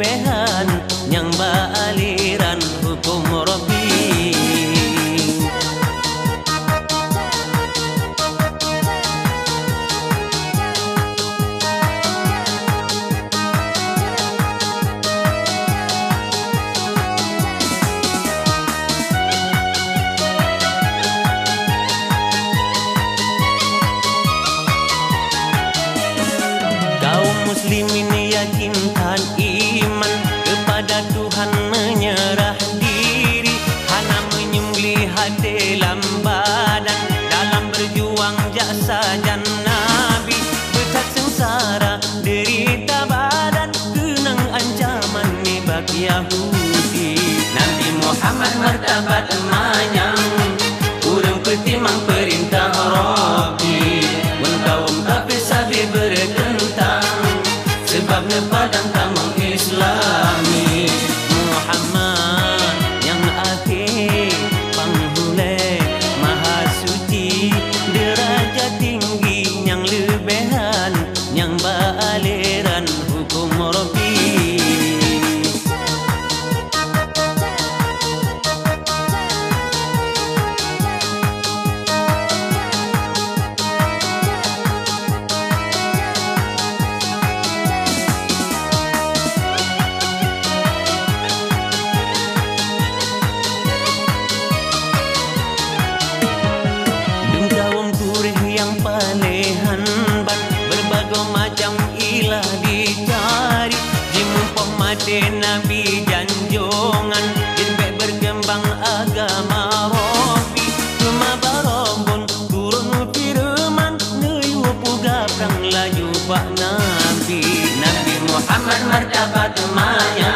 lebehan yang beraliran hukum Rabbi. Muslimin yakinkan iman kepada Tuhan, menyerah diri, hana menyembelih hati dalam badan, dalam berjuang jasa jan Nabi. Berat sengsara derita badan, kenang ancaman nibak Yahudi. Nabi Muhammad martabat manyang, urang pertimang perintah Rabbi. Mun kaum kafir sabi bertentang, sebabnya padang tamang Islami. Muhammad yang akhir penghulai maha suci, derajat tinggi yang lebihan yang beraliran hukum Rabbi. Berbagai macam ilah dicari, jimumpah mati Nabi janjongan, jinbek berkembang agama Rabbi. Cuma barobon turun firman, neyu puga perang laju pak Nabi. Nabi Muhammad martabat manya,